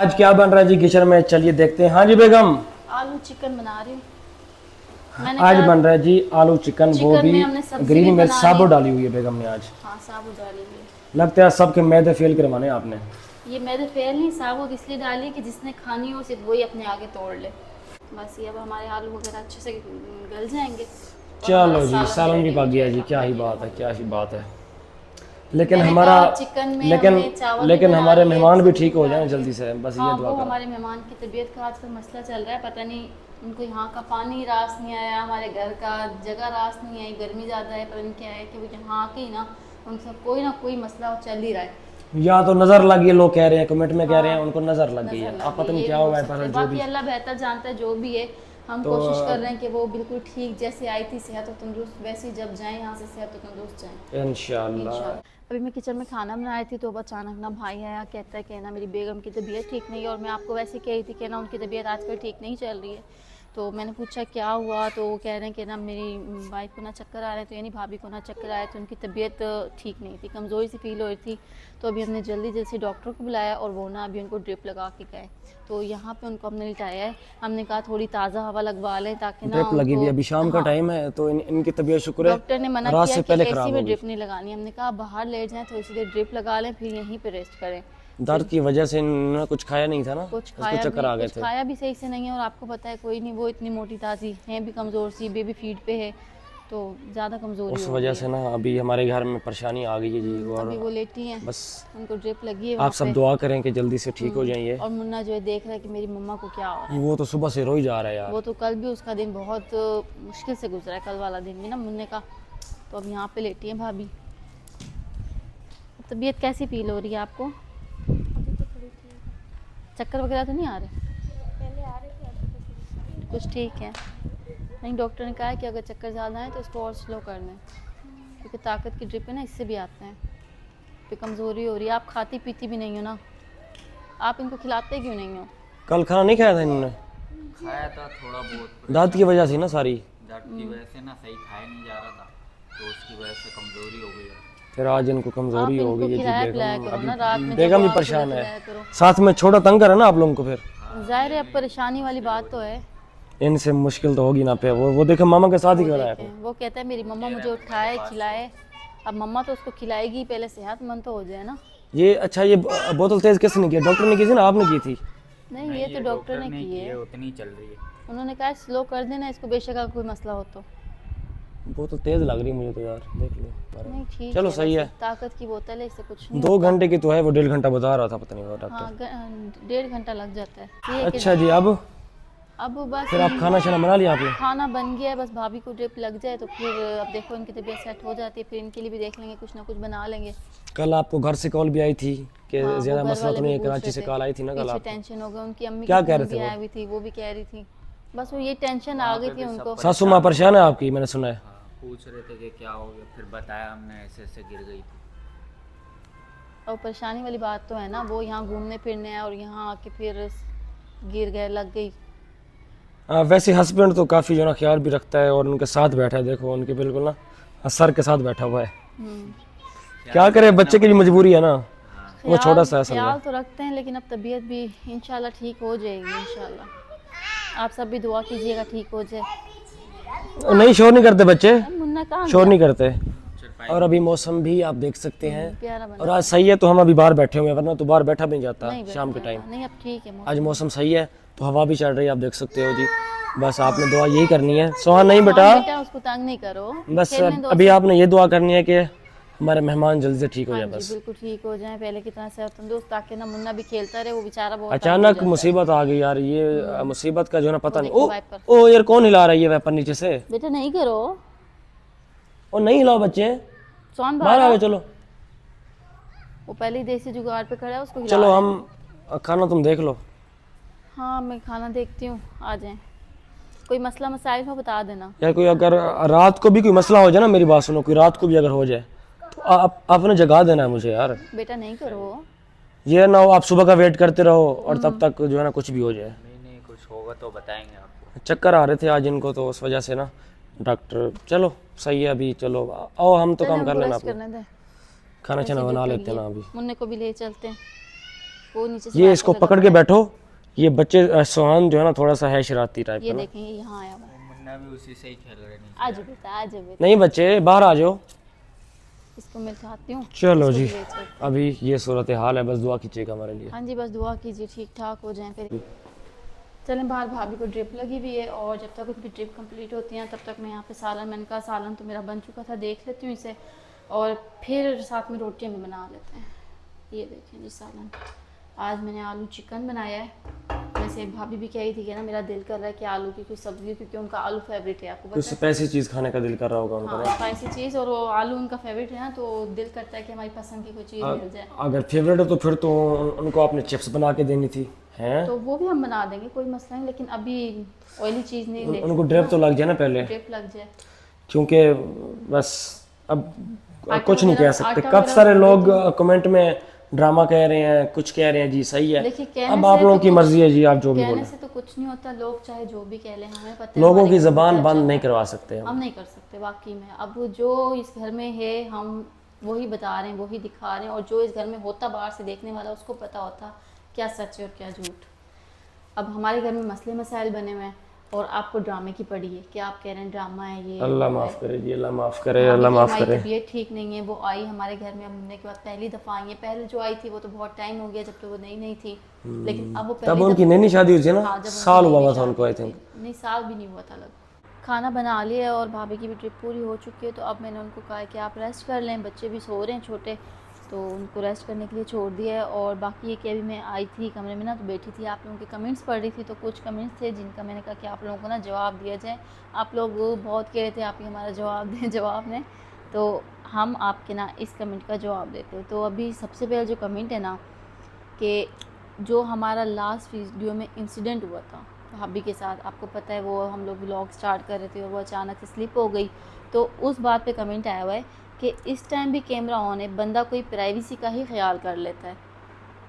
आज क्या बन रहा है जी किचन में, चलिए देखते हैं। हाँ जी बेगम, आलू चिकन बना रही हूँ। मैंने आज कहा बन रहा है जी आलू चिकन, वो चिकन भी में हमने सब्जी भी ग्रीन मिर्च बना ली। साबुत डाली हुई है बेगम ने आज। हाँ, साबुत डाली हुई है। लगता है सबके मैदे फेल करवाने आपने। ये मैंने फेल नहीं, साबुत इसलिए डाली कि जिसने खानी हो सिर्फ वही अपने आगे तोड़ ले। बस ये अब हमारे आलू वगैरह अच्छे से गल जाएंगे और हमारा चलो जी, सालन सालन भी रेडी हो पक गया जी, जाएगा। क्या ही बात है, क्या ही बात है। लेकिन मैंने हमारा कहा चिकन में लेकिन हमने चावल भी लेकिन बना हमारे लिए, मेहमान भी सब्जी ठीक हो बना जाएं ली। जल्दी से, बस हाँ, ये दुआ वो करें। हमारे मेहमान की तबीयत का आजकल मसला चल रहा है, पता नहीं उनको यहाँ का पानी रास नहीं आया, हमारे घर का जगह रास नहीं आई, गर्मी ज़्यादा है, पता नहीं क्या है कि वो यहाँ आके ही ना उनसे कोई ना कोई मसला चल ही रहा है। या तो नजर लगी है, लोग कह रहे हैं, कमेंट में कह रहे हैं हाँ, उनको नजर लग गई है। नजर अब लग पता गई, नहीं ये क्या भी हो हुआ है, सकता पर है। जो भी। बाकी अल्लाह बेहतर जानता है, जो भी है हम तो कोशिश कर रहे हैं कि वो बिल्कुल ठीक जैसे आई थी सेहत और तंदुरुस्त वैसे ही जब जाएं यहाँ से सेहत और तंदुरुस्त जाएं इंशाल्लाह। इंशाल्लाह। अभी मैं किचन में खाना बना रही थी तो अब अचानक ना भाई आया, कहता है कि ना मेरी बेगम की तबीयत ठीक नहीं है, और मैं आपको वैसे कह रही थी कि ना उनकी तबीयत आजकल ठीक नहीं चल रही है। तो मैंने पूछा क्या हुआ, तो वो कह रहे हैं कि ना मेरी वाइफ को ना चक्कर आ रहे हैं, तो यानी भाभी को ना चक्कर आए, तो उनकी तबीयत ठीक नहीं थी, कमज़ोरी सी फील हो रही थी। तो अभी हमने जल्दी से डॉक्टर को बुलाया और वो ना अभी उनको ड्रिप लगा के गए। तो यहाँ पे उनको हमने लिटाया है, हमने कहा थोड़ी ताज़ा हवा लगवा लें ताकि ना ड्रिप लगी हुई है, अभी शाम का हाँ, टाइम है, तो इनकी तबीयत शुक्र है डॉक्टर ने मना रात किया से कि पहले एसी खराब में हो गई। ड्रिप नहीं लगानी। हमने कहा बाहर लेट जाएं, थोड़ी सी देर ड्रिप लगा लें, फिर यहीं पे रेस्ट करें। दर्द की वजह से इन्होंने कुछ खाया नहीं था ना, कुछ उसको खाया चक्कर आ भी गए कुछ थे। खाया भी सही से नहीं है, और आपको पता है कोई नहीं, वो इतनी मोटी ताज़ी है भी कमज़ोर सी, बेबी फीड पे है, तो ज़्यादा कमज़ोरी उस हो वजह गई से है। ना अभी हमारे घर में परेशानी आ गई है जी। अभी वो और लेटी हैं, बस उनको ड्रिप लगी है आप वहाँ सब पे। दुआ करें कि जल्दी से ठीक हो जाइए। और मुन्ना जो है देख रहा है कि मेरी मम्मा को क्या हो रहा है। वो तो सुबह से रो ही जा रहा है यार। वो तो कल भी उसका दिन बहुत मुश्किल से गुजरा है, कल वाला दिन भी ना मुन्ने का। तो अब यहाँ पे लेटी हैं भाभी। तबीयत कैसी फील हो रही है आपको? अभी तो थोड़ी ठीक है। चक्कर वगैरह तो नहीं आ रहे? पहले आ रहे थे, अभी तो थोड़ी ठीक कुछ ठीक है? नहीं, डॉक्टर ने कहा है कि अगर चक्कर ज़्यादा है तो इसको और स्लो कर लें, क्योंकि ताकत की ड्रिप है ना, इससे भी आते हैं। फिर कमज़ोरी हो रही है। आप खाती पीती भी नहीं हो ना, आप इनको खिलाते क्यों नहीं हो? कल खाना नहीं खाया था इन्होंने? खाया था थोड़ा बहुत। दांत की वजह से ना सारी। दर्द की वजह से ना सही खाया नहीं जा रहा था, तो उसकी वजह से कमज़ोरी हो गई है। फिर आज इनको कमजोरी आप हो इनको गई है जी। खिलाया पिलाया बेगम करो ना, रात में अभी जब बेगम वो भी आपको परेशान है, खिलाया करो। साथ में छोटा तंग करे ना आप लोगों को। फिर जाहिर है अब परेशानी वाली बात तो है। इनसे मुश्किल तो होगी ना। पे वो देखो मामा के साथ ही वो कर रहा है। देखें, वो कहता है मेरी मम्मा मुझे उठाए खिलाए। अब मम्मा तो उसको खिलाएगी, पहले सेहतमंद तो हो जाए ना। ये अच्छा, ये बोतल तेज किसने की? डॉक्टर ने की थी ना, आपने की थी? नहीं, ये तो डॉक्टर ने की है। उतनी चल रही है। उन्होंने कहा स्लो कर देना इसको, बेशक अगर कोई मसला हो तो। बोतल तेज लग रही मुझे तो यार, देख लो पर। नहीं ठीक चलो है, सही वैसे है। ताकत की बोतल है, इससे कुछ नहीं 2 घंटे की तो है, वो 1.5 घंटा बता रहा था, पता नहीं वो होता। डॉक्टर। हाँ, 1.5 घंटा लग जाता है। ये है कि अच्छा जी, अब बस फिर आप खाना शाना बना लिया आपने? खाना बन गया है, बस भाभी को ड्रिप लग जाए तो फिर अब देखो इनकी तबीयत सेट हो जाती है, फिर इनके लिए भी देख लेंगे, कुछ ना कुछ बना लेंगे। कल आपको घर से कॉल भी आई थी कि हाँ, वो ज्यादा घर मसला तो वाले नहीं भी है? पूछ कराची रहे से थे। कॉल आई थी ना कल पीछे आपको? टेंशन हो गया, उनकी अम्मी क्या की कह फोन रहे थे भी वो? आई हुई थी, वो भी कह रही थी। बस वो ये टेंशन आ गई थी उनको। सासू माँ परेशान है आपकी, मैंने सुना है। हाँ, पूछ रहे थे कि क्या हो गया, फिर बताया हमने ऐसे ऐसे गिर गई थी। और परेशानी वाली बात तो है ना, वो यहाँ घूमने फिरने आए और यहाँ आके फिर गिर गए, लग गई। हाँ, वैसे हस्बैंड तो काफ़ी जो ना ख्याल भी रखता है और उनके साथ बैठा है, देखो उनके बिल्कुल ना सर के साथ बैठा हुआ है। क्या करे, बच्चे की भी मजबूरी है ना, वो छोटा सा है असल ख्याल में। तो रखते हैं, लेकिन अब तबीयत भी इंशाल्लाह ठीक हो जाएगी इंशाल्लाह। आप सब भी दुआ कीजिएगा ठीक हो जाए। नहीं, शोर नहीं करते बच्चे, मुन्ना कहाँ शोर गया? नहीं करते। और अभी मौसम भी आप देख सकते हैं, प्यारा बना। और आज सही है तो हम अभी बाहर बैठे हुए हैं, वरना तो बाहर बैठा भी नहीं जाता नहीं बैठा शाम के जाता। टाइम। नहीं अब ठीक है मौसम। आज मौसम सही है तो हवा भी चल रही है, आप देख सकते हो जी। बस आपने दुआ यही करनी है। सोहा नहीं बेटा, हाँ, बेटा उसको तंग नहीं करो, बस खेलने दो। अभी आपने ये दुआ करनी है कि हमारे मेहमान जल्दी से ठीक हो हाँ जाए जी, बस। बिल्कुल ठीक हो जाए पहले की तरह से तंदुरुस्त, ताकि ना मुन्ना भी खेलता रहे, वो बेचारा बहुत तंग हो अचानक जाता है। मुसीबत आ गई यार, ये मुसीबत का जो ना पता नहीं। देखो ओ वाइपर। ओ यार, कौन हिला रहा है ये वेपर नीचे से? बेटा नहीं करो, ओ नहीं हिलाओ बच्चे, सोन बाहर बाहर आओ। चलो वो पहले ही देसी जुगाड़ पे खड़ा है, उसको हिला चलो, रहा है। हम खाना तुम देख लो। हाँ मैं खाना देखती हूँ, आ जाए। कोई मसला मसाइल हो बता देना। यार कोई अगर रात को भी कोई मसला हो जाए ना, मेरी बात सुनो, कोई रात को भी अगर हो जाए तो आपने जगा देना है मुझे यार। बेटा नहीं करो। ये ना हो आप सुबह का वेट करते रहो और तब तक जो है ना कुछ भी हो जाए। नहीं कुछ होगा तो बताएंगे आपको। चक्कर आ रहे थे आज इनको, तो उस वजह से ना डॉक्टर। चलो सही है, अभी चलो आओ, हम तो काम कर लेना, रेस्ट अपना करने दे। खाना छाना बना लेते हैं ना अभी। मुन्ने को भी ले चलते हैं। वो नीचे से ये बाहर इसको को लगा पकड़ के बैठो। ये बच्चे सोहान जो है ना थोड़ा सा है शरारती टाइप ये का ना। देखें ये यहाँ आया हुआ है। मुन्ना भी उसी से ही खेल रहे नहीं। आज बेटा आज बेटा, नहीं बच्चे बाहर आ जाओ। इसको मैं उठाती हूँ। चलो इसको जी, भी ले चलते हैं। अभी ये सूरत हाल है, बस दुआ कीजिएगा हमारे लिए। हाँ जी, बस दुआ कीजिए ठीक ठाक हो जाएं। फिर चलें बाहर, भाभी को ड्रिप लगी हुई है और जब तक उनकी ड्रिप कंप्लीट होती है तब तक मैं यहाँ पे सालन, मैंने कहा सालन तो मेरा बन चुका था, देख लेती हूँ इसे और फिर साथ में रोटियाँ भी बना लेते हैं। ये देखें जी सालन, आज मैंने आलू चिकन बनाया है। वैसे भाभी भी कही थी कि ना मेरा दिल कर रहा है कि आलू की कोई सब्ज़ी, क्योंकि उनका आलू फेवरेट है, आपको पता कुछ स्पाइसी चीज़ खाने का दिल कर रहा होगा है। उनका हाँ ना। स्पाइसी चीज़, और वो आलू उनका फेवरेट है ना, तो दिल करता है कि हमारी पसंद की कोई चीज़ मिल जाए। अगर फेवरेट है तो फिर तो उनको आपने चिप्स बना के देनी थी, हैं? तो वो भी हम बना देंगे, कोई मसला नहीं, लेकिन अभी ऑयली चीज़ नहीं ले उनको ड्रिप तो लग जाए ना पहले, ड्रिप लग जाए। क्योंकि बस अब कुछ नहीं कह वगैरह- सकते। आटा कब वगैरह सारे तो लोग कमेंट में ड्रामा कह रहे हैं, कुछ कह रहे हैं जी सही है। देखिए, कहने अब से आप लोगों तो की कुछ- मर्जी है जी, आप जो भी कहने बोलें। से तो कुछ नहीं होता, लोग चाहे जो भी कह लें, हमें पता है लोगों हमारे की घर में ज़बान क्या बंद चल नहीं रहा करवा सकते है। हम। हम नहीं कर सकते वाकई में। अब जो इस घर में है हम वही बता रहे हैं, वही दिखा रहे हैं, और जो इस घर में होता बाहर से देखने वाला उसको पता होता क्या सच है और क्या झूठ। अब हमारे घर में मसले मसाइल बने हुए हैं और आपको ड्रामे की पड़ी है कि आप कह रहे हैं ड्रामा है ये। अल्लाह माफ़ करे जी, अल्लाह माफ़ करे, भाभी अल्लाह की माफ़ हमारी करे। तबीयत ठीक नहीं है, वो आई हमारे घर में, अब हमने के बाद पहली दफ़ा आई है। पहले जो आई थी वो तो बहुत टाइम हो गया, जब तो वो नई नई थी, लेकिन अब वो तब पहली उनकी दफ़ा- नई नई शादी हुई थी ना, हाँ, जब उनकी साल नई हुआ नई हुआ था शादी उनको आई हुई थिंक। थी। नहीं, साल भी नहीं हुआ था लगभग। खाना बना लिया है और भाभी की भी ट्रिप पूरी हो चुकी है, तो अब मैंने उनको कहा है कि आप रेस्ट कर लें, बच्चे भी सो रहे हैं छोटे, तो उनको रेस्ट करने के लिए छोड़ दिया है। और बाकी ये कि अभी मैं आई थी कमरे में ना, तो बैठी थी, आप लोगों के कमेंट्स पढ़ रही थी, तो कुछ कमेंट्स थे जिनका मैंने कहा कि आप लोगों को ना जवाब दिया जाए। आप लोग बहुत कह रहे थे आप ही हमारा जवाब दें, जवाब दें, तो हम आपके ना इस कमेंट का जवाब देते हैं। तो अभी सबसे पहले जो कमेंट है ना, कि जो हमारा लास्ट वीडियो में इंसिडेंट हुआ था भाभी के साथ, आपको पता है वो हम लोग व्लॉग स्टार्ट कर रहे थे और वो अचानक से स्लिप हो गई, तो उस बात पे कमेंट आया हुआ है कि इस टाइम भी कैमरा ऑन है, बंदा कोई प्राइवेसी का ही ख्याल कर लेता है।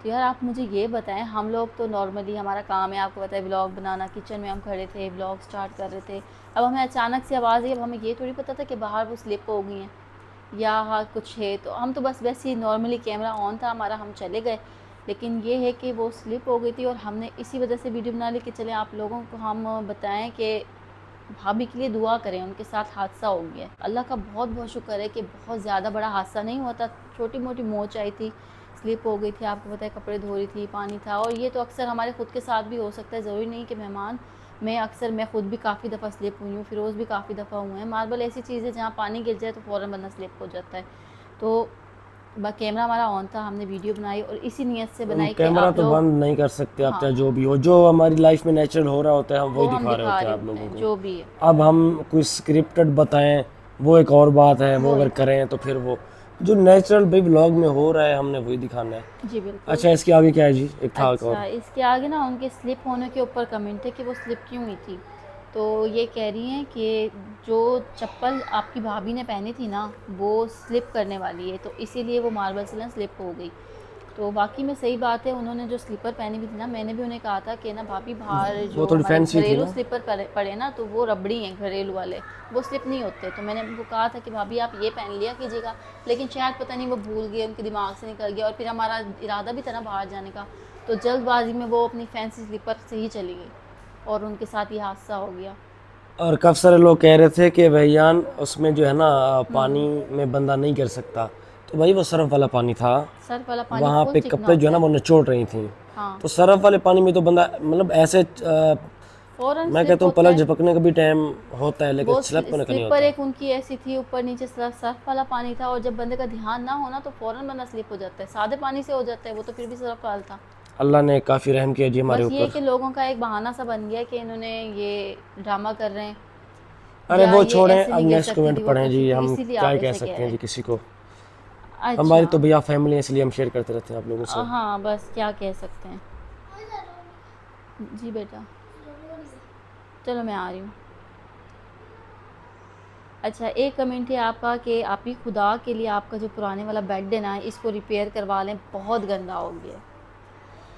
तो यार आप मुझे ये बताएं, हम लोग तो नॉर्मली हमारा काम है, आपको पता है व्लॉग बनाना, किचन में हम खड़े थे व्लॉग स्टार्ट कर रहे थे, अब हमें अचानक से आवाज़ आई, अब हमें ये थोड़ी पता था कि बाहर वो स्लिप हो गई हैं या हाँ कुछ है, तो हम तो बस वैसे ही नॉर्मली कैमरा ऑन था हमारा, हम चले गए। लेकिन ये है कि वो स्लिप हो गई थी और हमने इसी वजह से वीडियो बना ली कि चले आप लोगों को हम बताएं कि भाभी के लिए दुआ करें, उनके साथ हादसा हो गया है। अल्लाह का बहुत बहुत शुक्र है कि बहुत ज़्यादा बड़ा हादसा नहीं हुआ था, छोटी मोटी मोच आई थी, स्लिप हो गई थी, आपको पता है कपड़े धो रही थी, पानी था, और ये तो अक्सर हमारे ख़ुद के साथ भी हो सकता है, ज़रूरी नहीं कि मेहमान, मैं ख़ुद भी काफ़ी दफ़ा स्लिप हुई हूँ, फिरोज़ भी काफ़ी दफ़ा हुए हैं। मार्बल ऐसी चीज़ है जहाँ पानी गिर जाए तो फ़ौरन बंदा स्लिप हो जाता है। तो कैमरा हमारा ऑन था, हमने वीडियो बनाई और इसी नियत से बनाई कि कैमरा आप तो लोग बंद नहीं कर सकते आप, हाँ। चाहे जो भी हो, जो हमारी लाइफ में नेचुरल हो रहा होता है हम वो वही हम दिखा रहे दिखा होते हैं रहे आप होते लोगों हैं को। जो भी है। अब हम कोई स्क्रिप्टेड बताएं वो एक और बात है, वो अगर करें तो फिर वो जो नेचुरल भाई व्लॉग में हो रहा है हमने वही दिखाना है। जी बिल्कुल। अच्छा इसके आगे क्या है जी, एक था अच्छा, और इसके आगे ना उनके स्लिप होने के ऊपर कमेंट है कि वो स्लिप क्यों हुई थी, तो ये कह रही हैं कि जो चप्पल आपकी भाभी ने पहनी थी ना वो स्लिप करने वाली है, तो इसीलिए वो मार्बल से ना स्लिप हो गई। तो बाकी में सही बात है, उन्होंने जो स्लीपर पहनी हुई थी ना, मैंने भी उन्हें कहा था कि ना भाभी बाहर जो थोड़ी हमारे fancy थी घरेलू ना। स्लीपर पड़े ना, तो वो रबड़ी हैं घरेलू वाले, वो स्लिप नहीं होते। तो मैंने उनको कहा था कि भाभी आप ये पहन लिया कीजिएगा, लेकिन शायद पता नहीं वो भूल गए, उनके दिमाग से निकल गया, और फिर हमारा इरादा भी था ना बाहर जाने का, तो जल्दबाजी में वो अपनी फैंसी स्लीपर से ही चली गई और उनके साथ ये हादसा हो गया। और काफ़ी सारे लोग कह रहे थे कि भैयान उसमें जो है ना पानी में बंदा नहीं कर सकता, तो भाई वो सरफ वाला पानी था, सर वाला पानी वहाँ फुल पे चिकना कपड़े जो है ना होता वो निचोड़ रही थी, हाँ, तो सरफ वाले पानी में तो बंदा मतलब ऐसे फौरन मैं slip कहता हूँ होता पलक है। झपकने का भी टाइम होता है, लेकिन वो स्लिप होने का नहीं स्लीपर होता। एक उनकी ऐसी थी, ऊपर नीचे सर्फ वाला पानी था, और जब बंदे का ध्यान ना होना तो फौरन बंदा स्लिप हो जाता है, सादे पानी से हो जाता है, वो तो फिर भी सर्फ वाला था। अल्लाह ने काफ़ी रहम किया जी हमारे बस ये ऊपर। कि लोगों का एक बहाना सा बन गया कि इन्होंने ये ड्रामा कर रहे हैं, अरे या वो ये छोड़ें, ऐसे अब नहीं गिर नेक्स्ट सकती कमेंट थी, वो पढ़ें कैसी जी, थी, हम इसीलिए क्या आप कह ऐसे कह सकते रहे हैं जी हैं। किसी को। हमारी तो अच्छा, भैया फैमिली है इसलिए हम शेयर करते रहते हैं आप लोगों से। हाँ बस क्या कह सकते हैं। जी बेटा चलो मैं आ रही हूँ। अच्छा, एक कमेंट है आपका कि आप ही खुदा के लिए आपका जो पुराने वाला बेड है ना, इसको रिपेयर करवा लें, बहुत गंदा हो गया है।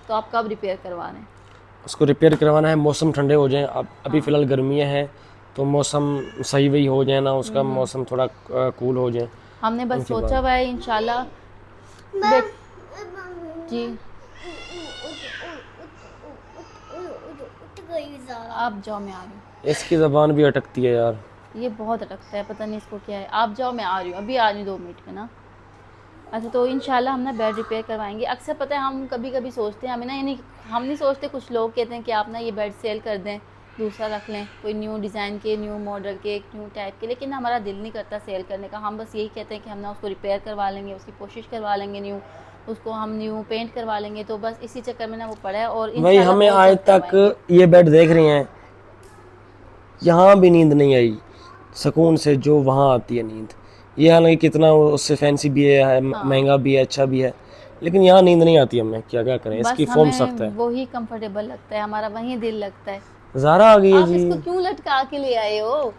तो आप कब रिपेयर करवा लें? उसको रिपेयर करवाना है, मौसम ठंडे हो जाएं, अब अभी फ़िलहाल गर्मियाँ हैं तो मौसम सही वही हो जाए ना, उसका मौसम थोड़ा कूल हो जाए। हमने बस उनके सोचा हुआ है इंशाल्लाह। जी आप जाओ, मैं आ रही हूँ। इसकी ज़बान भी अटकती है यार। ये बहुत अटकता है, पता नहीं इसको क्या है। आप जाओ, मैं आ रही हूँ, अभी आ रही हूँ 2 मिनट में ना। अच्छा, तो इंशाल्लाह हम ना बेड रिपेयर करवाएंगे। अक्सर पता है हम कभी कभी सोचते हैं, हमें ना, यानी हम नहीं सोचते, कुछ लोग कहते हैं कि आप ना ये बेड सेल कर दें, दूसरा रख लें, कोई न्यू डिज़ाइन के, न्यू मॉडल के, न्यू टाइप के। लेकिन हमारा दिल नहीं करता सेल करने का। हम बस यही कहते हैं कि हम ना उसको रिपेयर करवा लेंगे, उसकी कोशिश करवा लेंगे न्यू, उसको हम न्यू पेंट करवा लेंगे। तो बस इसी चक्कर में ना वो पड़ा है। और भाई इंशाल्लाह हमें बहुत आज जल्द करवाएंगे। तक ये बेड देख रहे हैं, यहाँ भी नींद नहीं आई सुकून से जो वहाँ आती है नींद। ये हालांकि कितना उससे फैंसी भी है, महंगा भी है, अच्छा भी है, लेकिन यहाँ नींद नहीं आती हमें। क्या क्या करें, इसकी बस फॉर्म सख्त हमें है। वही कंफर्टेबल लगता है, हमारा वही दिल लगता है। ज़ारा आ गई है आप जी। इसको क्यों लटका के ले आए हो?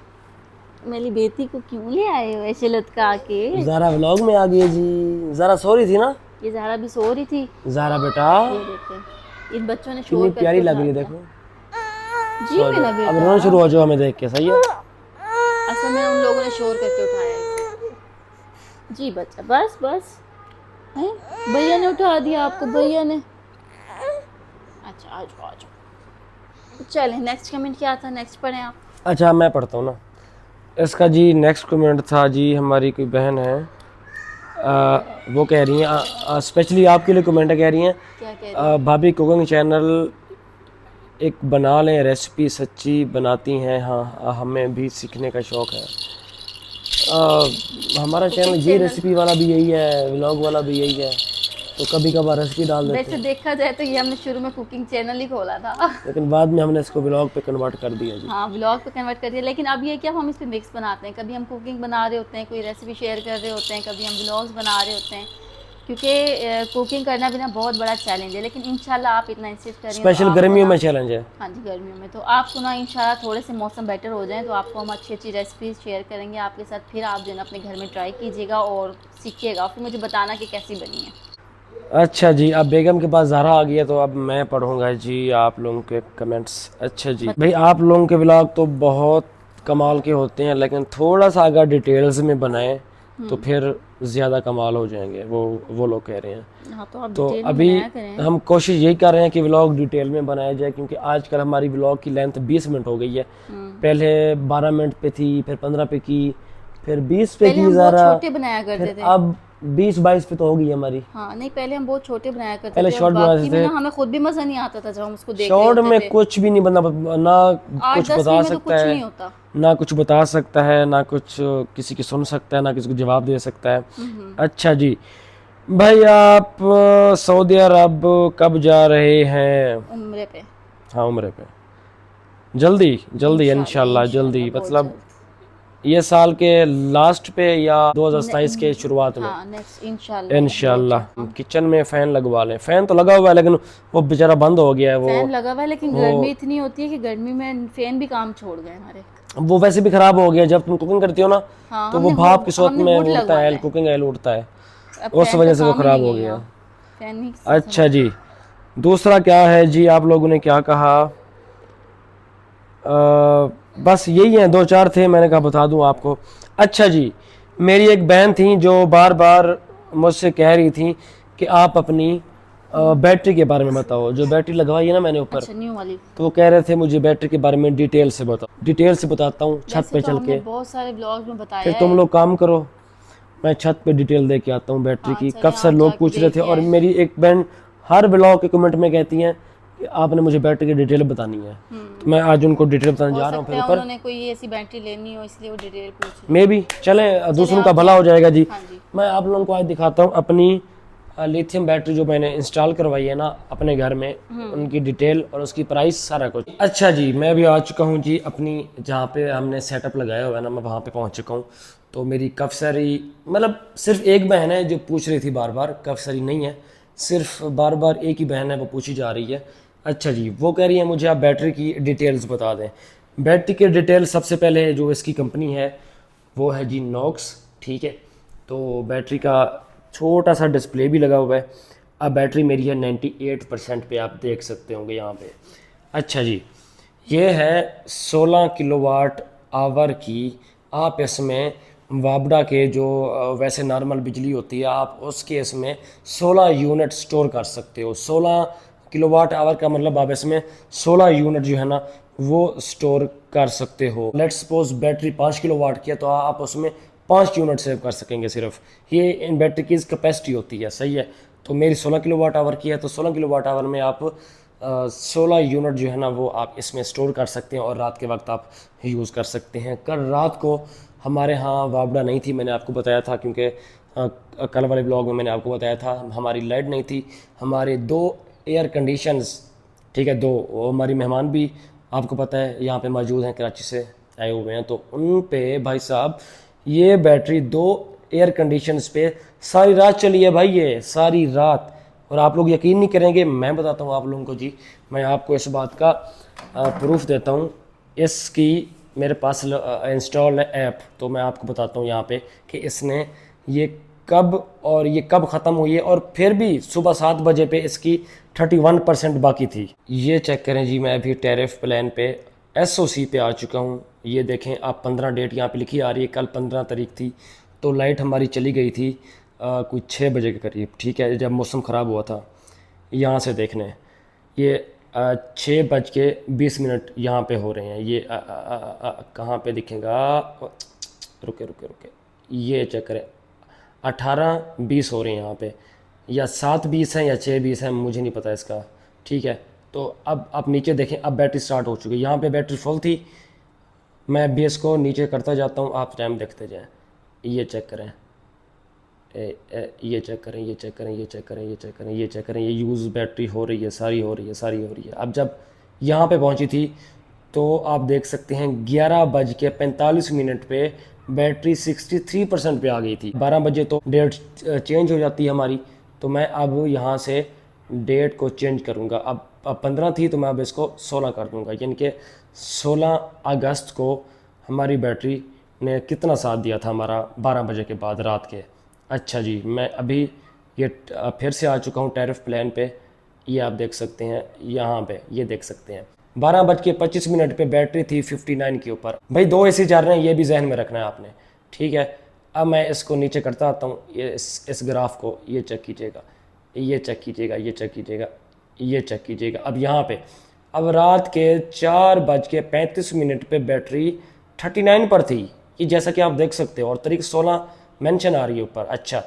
मेरी बेटी को क्यों ले आए हो ऐसे लटका के? ज़ारा व्लॉग में आ गई है जी। ज़ारा सो रही थी ना? ये ज़ारा भी सो रही थी। ज़ारा बेटा ये देखें, इन बच्चों ने कितनी शोर करके प्यारी लग उठा रही है, दिया। देखो। जी मेरा अब बेटा। रोना शुरू हो जाओ हमें देख के, सही है। असल में उन लोगों ने शोर करके उठाया इसे। जी बच्चा, बस बस। हैं? भैया ने उठा दिया आपको, भैया ने। अच्छा, आ जाओ आ जाओ। चलें, नेक्स्ट कमेंट क्या था? नेक्स्ट पढ़ें आप। अच्छा मैं पढ़ता हूँ ना। इसका जी नेक्स्ट कमेंट था जी, हमारी कोई बहन है, वो कह रही हैं, स्पेशली आपके लिए कमेंट कह रही हैं, क्या कह रही हैं? भाभी कुकिंग चैनल एक बना लें, रेसिपी सच्ची बनाती हैं, हाँ हमें भी सीखने का शौक़ है। हमारा चैनल ये रेसिपी वाला भी यही है, व्लॉग वाला भी यही है, तो कभी कभार रेसिपी डाल देते वैसे हैं, देखा जाए तो ये हमने शुरू में कुकिंग चैनल ही खोला था। लेकिन बाद में हमने इसको व्लॉग पे कन्वर्ट कर दिया जी। हाँ, व्लॉग पे कन्वर्ट कर दिया। लेकिन अब ये क्या, हम इस पे मिक्स बनाते हैं। कभी हम कुकिंग बना रहे होते हैं, कोई रेसिपी शेयर कर रहे होते हैं, कभी हम व्लॉग्स बना रहे होते हैं, क्योंकि कुकिंग करना भी ना बहुत बड़ा चैलेंज है। लेकिन इंशाल्लाह आप इतना इंसिस्ट कर रही हैं तो स्पेशल आपको गर्मियों ना- में चैलेंज है। हाँ जी, गर्मियों में तो आपको ना इंशाल्लाह थोड़े से मौसम बेटर हो जाए तो आपको हम अच्छी अच्छी रेसिपीज शेयर करेंगे आपके साथ। फिर आप जो है ना अपने घर में ट्राई कीजिएगा और सीखिएगा, फिर मुझे बताना कि कैसी बनी है। अच्छा जी, अब बेगम के पास ज़ारा आ गई है, तो अब मैं पढ़ूंगा जी आप लोगों के कमेंट्स। अच्छा जी भाई, आप लोगों के व्लॉग तो बहुत कमाल के होते हैं, लेकिन थोड़ा सा अगर डिटेल्स में बनाएं तो फिर ज़्यादा कमाल हो जाएंगे, वो लोग कह रहे हैं। हाँ, तो आप तो डिटेल में अभी बनाया करें। हम कोशिश यही कर रहे हैं कि व्लॉग डिटेल में बनाया जाए, क्योंकि आजकल हमारी व्लॉग की लेंथ 20 मिनट हो गई है। पहले 12 मिनट पे थी, फिर 15 पे की, फिर 20 पे पहले की हम बहुत ज़ारा, छोटे बनाया करते फिर थे। अब 20-22 पे तो हो गई हमारी। हाँ, नहीं पहले हम बहुत छोटे बनाया करते पहले थे और शॉर्ट वाकई बनाते में थे। ना हमें खुद भी मज़ा नहीं आता था जब हम उसको देख रहे शॉर्ट होते में थे। कुछ भी नहीं बंदा ना 8-10 कुछ बता मिनट में तो सकता कुछ है, नहीं होता। ना कुछ बता सकता है, ना कुछ किसी की सुन सकता है, ना किसी को जवाब दे सकता है। अच्छा जी भाई, आप सऊदी अरब कब जा रहे हैं? उम्रे पे। हाँ उम्रे पे, जल्दी जल्दी इंशाल्लाह जल्दी, बहुत मतलब जल्द। ये साल के लास्ट पे या 2027 के शुरुआत में हाँ, नेक्स्ट इंशाल्लाह। इंशाल्लाह। किचन में फ़ैन लगवा लें। फ़ैन तो लगा हुआ है, लेकिन वो बेचारा बंद हो गया है। फैन लगा हुआ है, लेकिन गर्मी इतनी होती है कि गर्मी में फैन भी काम छोड़ गए हमारे। वो वैसे भी ख़राब हो गया। जब तुम कुकिंग करती हो ना, हाँ, तो वो हमने भाप की सोत हमने में वुड उड़ता लगवाना है, है। कुकिंग ऑयल उड़ता है, अब उस फैन वजह का से वो काम ही ख़राब नहीं हो है गया। यहाँ। फैन नहीं। अच्छा जी, दूसरा क्या है जी, आप लोगों ने क्या कहा? बस यही है, 2-4 थे, मैंने कहा बता दूं आपको। अच्छा जी, मेरी एक बहन थी जो बार बार मुझसे कह रही थी कि आप अपनी बैटरी के बारे में बताओ, जो बैटरी लगवाई है ना मैंने ऊपर, अच्छा, न्यू वाली। तो वो कह रहे थे मुझे बैटरी के बारे में डिटेल से बताओ। डिटेल से बताता हूँ छत वैसे पे तो चल हमने के, बहुत सारे ब्लॉग्स में बताया फिर है। तुम लोग काम करो, मैं छत पे डिटेल दे के आता हूँ बैटरी हाँ, की। चलें, कब से आप लोग जाके पूछ रहे थे, देख के और आए। मेरी एक बहन हर ब्लॉग के कमेंट में कहती हैं कि आपने मुझे बैटरी की डिटेल बतानी है, तो मैं आज उनको डिटेल बताने हो जा रहा हूँ। सकता फिर है ऊपर उन्होंने कोई ऐसी बैटरी लेनी हो, इसलिए वो डिटेल पूछ रहे मे भी चले, दूसरों का आप भला हो जाएगा जी। हाँ जी। मैं आप लोगों को आज दिखाता हूँ अपनी लिथियम बैटरी जो मैंने इंस्टॉल करवाई है ना अपने घर में, उनकी डिटेल और उसकी प्राइस सारा कुछ। अच्छा जी, मैं भी आ चुका हूँ जी अपनी, जहाँ पे हमने सेटअप लगाया हुआ है ना, मैं वहाँ पे पहुँच चुका हूँ। तो मेरी कफसरी, मतलब सिर्फ एक बहन है जो पूछ रही थी बार बार, कफसरी नहीं है, सिर्फ बार बार एक ही बहन है वो पूछी जा रही है। अच्छा जी, वो कह रही है मुझे आप बैटरी की डिटेल्स बता दें। बैटरी की डिटेल सबसे पहले जो इसकी कंपनी है वो है जी नॉक्स, ठीक है। तो बैटरी का छोटा सा डिस्प्ले भी लगा हुआ है। अब बैटरी मेरी है 98% पे, आप देख सकते होंगे यहाँ पे। अच्छा जी, ये है 16 किलोवाट आवर की। आप इसमें वाबडा के जो वैसे नॉर्मल बिजली होती है, आप उसके इसमें 16 यूनिट स्टोर कर सकते हो। 16 किलोवाट आवर का मतलब आप इसमें 16 यूनिट जो है ना वो स्टोर कर सकते हो। लेट्स सपोज बैटरी 5 किलोवाट की है तो आप उसमें 5 यूनिट सेव कर सकेंगे सिर्फ। ये इन बैटरी की कैपेसिटी होती है, सही है। तो मेरी 16 किलोवाट आवर की है तो 16 किलोवाट आवर में आप 16 यूनिट जो है ना वो आप इसमें स्टोर कर सकते हैं और रात के वक्त आप यूज़ कर सकते हैं। कल रात को हमारे यहाँ वापडा नहीं थी, मैंने आपको बताया था, क्योंकि कल वाले ब्लॉग में मैंने आपको बताया था हमारी लाइट नहीं थी। हमारे 2 एयर कंडीशंस, ठीक है, 2, वो हमारी मेहमान भी आपको पता है यहाँ पे मौजूद हैं, कराची से आए हुए हैं, तो उन पे भाई साहब ये बैटरी 2 एयर कंडीशंस पे सारी रात चली है भाई, ये सारी रात। और आप लोग यकीन नहीं करेंगे, मैं बताता हूँ आप लोगों को जी, मैं आपको इस बात का प्रूफ देता हूँ। इसकी मेरे पास इंस्टॉल है ऐप, तो मैं आपको बताता हूँ यहाँ पे कि इसने ये कब ख़त्म हुई है, और फिर भी सुबह 7 बजे पे इसकी 31% बाकी थी। ये चेक करें जी, मैं अभी टैरिफ प्लान पे SOC पे आ चुका हूँ। ये देखें आप, 15 डेट यहाँ पे लिखी आ रही है, कल 15 तारीख थी, तो लाइट हमारी चली गई थी कुछ 6 बजे के करीब, ठीक है, जब मौसम ख़राब हुआ था। यहाँ से देखने ये 6:20 यहाँ पे हो रहे हैं। ये कहाँ पे दिखेगा, रुके, ये चेक करें 18:20 हो रहे हैं यहाँ पे, या 7:20 है या 6:20 है, मुझे नहीं पता इसका, ठीक है। तो अब आप नीचे देखें, अब बैटरी स्टार्ट हो चुकी है। यहाँ पे बैटरी फुल थी, मैं अभी इसको नीचे करता जाता हूँ, आप टाइम देखते जाएं। ये चेक करें, ये चेक करें, ये चेक करें, ये चेक करें, ये चेक करें, ये चेक करें, ये यूज़ बैटरी हो रही है, सारी हो रही है। अब जब यहाँ पे पहुँची थी तो आप देख सकते हैं 11:45 पे बैटरी 63% पे आ गई थी। 12 बजे तो डेट चेंज हो जाती है हमारी, तो मैं अब यहाँ से डेट को चेंज करूँगा। अब 15 थी तो मैं अब इसको 16 कर दूँगा, यानी कि 16 अगस्त को हमारी बैटरी ने कितना साथ दिया था हमारा 12 बजे के बाद रात के। अच्छा जी, मैं अभी ये फिर से आ चुका हूँ टैरिफ प्लान पे। ये आप देख सकते हैं यहाँ पे, ये देख सकते हैं 12:25 पे बैटरी थी 59 के ऊपर। भाई 2 AC चल रहे हैं, ये भी जहन में रखना है आपने, ठीक है। अब मैं इसको नीचे करता आता हूँ, ये इस ग्राफ को ये चेक कीजिएगा, ये चेक कीजिएगा, ये चेक कीजिएगा, ये चेक कीजिएगा। अब यहाँ पे अब रात के 4:35 पे बैटरी 39 पर थी, ये जैसा कि आप देख सकते हो, और तारीख 16 मेंशन आ रही है ऊपर। अच्छा,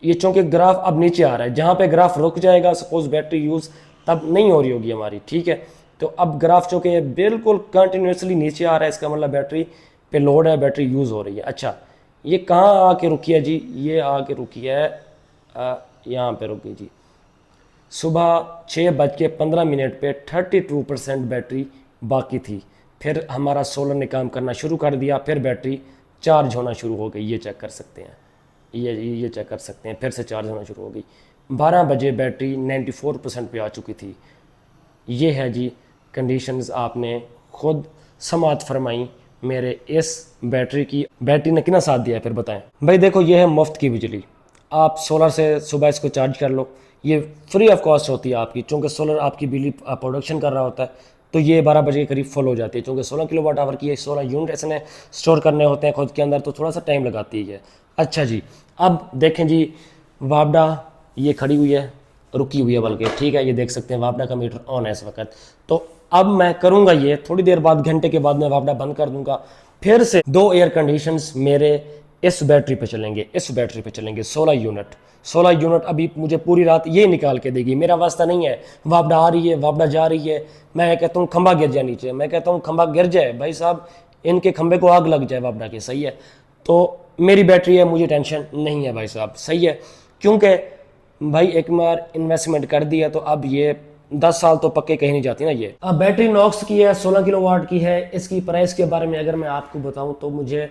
ये चूँकि ग्राफ अब नीचे आ रहा है, जहाँ पे ग्राफ रुक जाएगा सपोज बैटरी यूज़ तब नहीं हो रही होगी हमारी, ठीक है। तो अब ग्राफ चूँकि बिल्कुल कंटिन्यूसली नीचे आ रहा है, इसका मतलब बैटरी पे लोड है, बैटरी यूज़ हो रही है। अच्छा, ये कहाँ आके रुकी है जी, ये आके रुकी है यहाँ पे रुकी जी, सुबह 6:15 पे 32% बैटरी बाकी थी। फिर हमारा सोलर ने काम करना शुरू कर दिया, फिर बैटरी चार्ज होना शुरू हो गई, ये चेक कर सकते हैं, ये चेक कर सकते हैं, फिर से चार्ज होना शुरू हो गई। 12 बजे बैटरी 94% पे आ चुकी थी। ये है जी कंडीशंस, आपने खुद समात फरमाई मेरे इस बैटरी की। बैटरी ने कितना साथ दिया है फिर बताएं भाई। देखो, ये है मुफ्त की बिजली, आप सोलर से सुबह इसको चार्ज कर लो, ये फ्री ऑफ कॉस्ट होती है आपकी, चूँकि सोलर आपकी बिजली प्रोडक्शन कर रहा होता है, तो ये 12 बजे के करीब फुल हो जाती है। चूँकि 16 किलोवाट आवर की है, 16 यूनिट इसने स्टोर करने होते हैं खुद के अंदर, तो थोड़ा सा टाइम लगाती है। अच्छा जी, अब देखें जी, वापडा ये खड़ी हुई है, रुकी हुई है बल्कि, ठीक है, ये देख सकते हैं वापडा का मीटर ऑन है इस वक्त। तो अब मैं करूँगा ये, थोड़ी देर बाद, घंटे के बाद मैं वापडा बंद कर दूँगा, फिर से 2 एयर कंडीशंस मेरे इस बैटरी पे चलेंगे, 16 यूनिट अभी मुझे पूरी रात ये निकाल के देगी। मेरा वास्ता नहीं है वापडा आ रही है, वापडा जा रही है, मैं कहता हूँ खंबा गिर जाए नीचे, मैं कहता हूँ खंबा गिर जाए भाई साहब, इनके खंबे को आग लग जाए वापडा के, सही है। तो मेरी बैटरी है, मुझे टेंशन नहीं है भाई साहब, सही है, क्योंकि भाई एक बार इन्वेस्टमेंट कर दिया तो अब ये 10 साल तो पक्के कहीं नहीं जाती ना ये। अब बैटरी नॉक्स की है, 16 किलोवाट की है। इसकी प्राइस के बारे में अगर मैं आपको बताऊं तो मुझे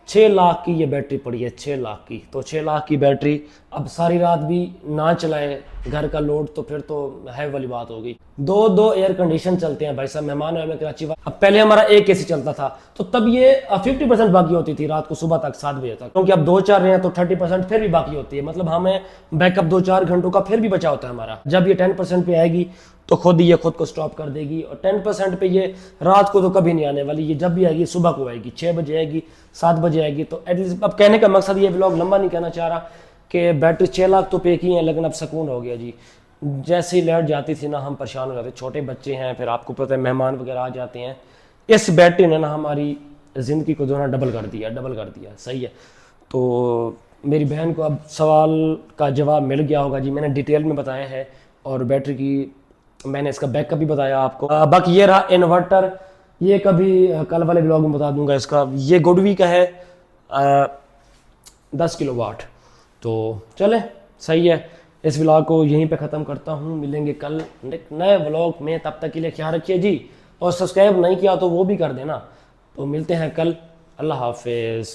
6 लाख की ये बैटरी पड़ी है, 6 लाख की। तो 6 लाख की बैटरी अब सारी रात भी ना चलाए घर का लोड, तो फिर तो है वाली बात होगी। 2 एयर कंडीशन चलते हैं भाई साहब, मेहमान है कराची। अब पहले हमारा एक AC चलता था, तो तब ये 50% बाकी होती थी रात को सुबह तक 7 बजे तक, क्योंकि अब 2 चल रहे हैं तो 30% फिर भी बाकी होती है। मतलब हमें बैकअप 2-4 घंटों का फिर भी बचा होता है हमारा। जब ये 10% पे आएगी तो खुद ही ये खुद को स्टॉप कर देगी, और 10% पे ये रात को तो कभी नहीं आने वाली, ये जब भी आएगी सुबह को आएगी, 6 बजे आएगी, 7 बजे आएगी। तो एटलीस्ट अब कहने का मकसद, ये व्लॉग लंबा नहीं कहना चाह रहा कि बैटरी 6 लाख तो पे की है, लेकिन अब सुकून हो गया जी। जैसे ही लाइट जाती थी ना हम परेशान हो जाते, छोटे बच्चे हैं, फिर आपको पता है मेहमान वगैरह आ जाते हैं। इस बैटरी ने ना हमारी ज़िंदगी को जो ना डबल कर दिया। सही है। तो मेरी बहन को अब सवाल का जवाब मिल गया होगा जी, मैंने डिटेल में बताया है और बैटरी की मैंने इसका बैकअप भी बताया आपको। बाकी ये रहा इन्वर्टर, ये कभी कल वाले ब्लॉग में बता दूंगा इसका। ये गुडवी का है 10 किलोवाट। तो चले सही है, इस व्लॉग को यहीं पे ख़त्म करता हूँ। मिलेंगे कल नए व्लॉग में, तब तक के लिए ख्याल रखिए जी, और सब्सक्राइब नहीं किया तो वो भी कर देना। तो मिलते हैं कल, अल्लाह हाफिज़।